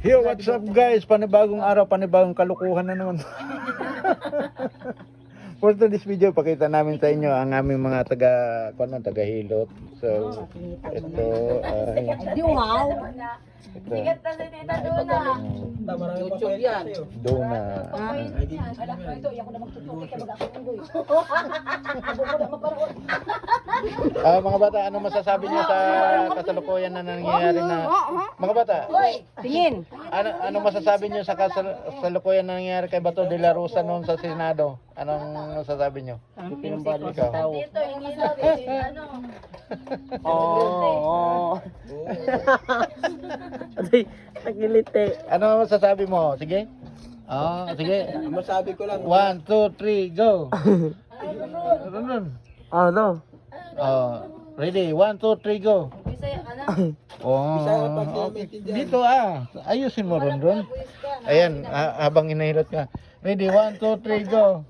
Yo, what's up guys? Panibagong araw, panibagong kalukuhan na naman. For today's video, pakita namin sa inyo ang aming mga taga-hilot. So, ito ay... Wow! Ito, Sikat na si Tita Duna. YouTube yan. Dona. Ito, iyak ko na magtutuki ka mag-akong unggoy. Mga bata, ano masasabi niyo sa kasalukuyan na nangyayari na... Mga bata, Tingin! ano masasabi niyo sa kasalukuyan na nangyayari kay Bato de la Rosa noon sa Senado? Anong masasabi niyo? Pinambalik Ikaw. sa tao. Dito, hingi natin ano. Oo. Aday, nagilite. Ano masasabi mo? Sige. Sige. Masabi ko lang. 1, 2, 3, go. Runun. Ano? Ready? 1, 2, 3, go. Bisaya ka na. Bisaya pag Okay. maintindihan. Dito ayusin mo ron. Ayan, habang inahilot ka. Ready? 1, 2, 3, go.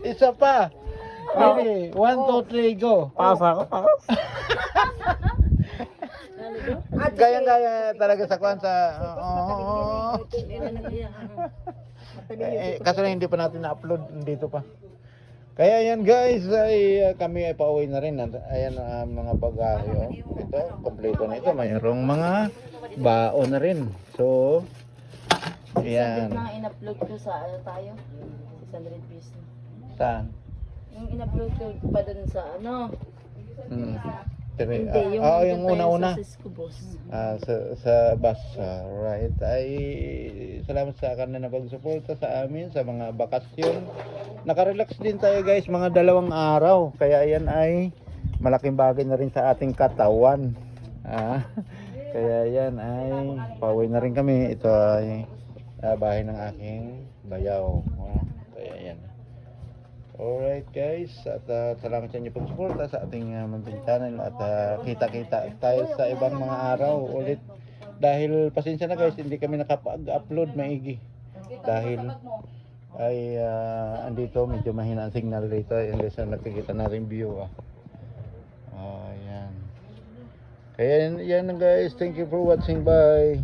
Isa pa. Ready? 1, 2, 3, go. Pasa ko, pasa. Gaya-gaya talaga sa kwan sa... kaso na hindi pa natin na-upload dito pa. Kaya yan guys, kami ay pauwi na rin. Ayan mga bagahe. Ito, kompleto na ito. Mayroong mga baon na rin. So, ayan. Mga in-upload ko sa ano tayo? 600 views na. Saan? Yung in-upload ko pa dun sa ano? Hindi, Hindi, yung tayo una-una. sa Cisco Boss. Sa bus, right? Ay, salamat sa kanila na pagsuporta sa amin sa mga bakasyon. Nakarelax din tayo guys, mga 2 araw. Kaya yan ay malaking bagay na rin sa ating katawan. Kaya yan ay pauwi na rin kami. Ito ay bahay ng aking bayaw. Kaya yan. Alright guys, at salamat sa inyo pagsuporta sa ating munting channel at kita-kita tayo sa ibang mga araw ulit. Dahil pasensya na guys, hindi kami nakapag-upload maigi. Dahil ay andito medyo mahina ang signal dito, unless na nakikita na rin view. Ayan. Kaya yan guys, thank you for watching, bye.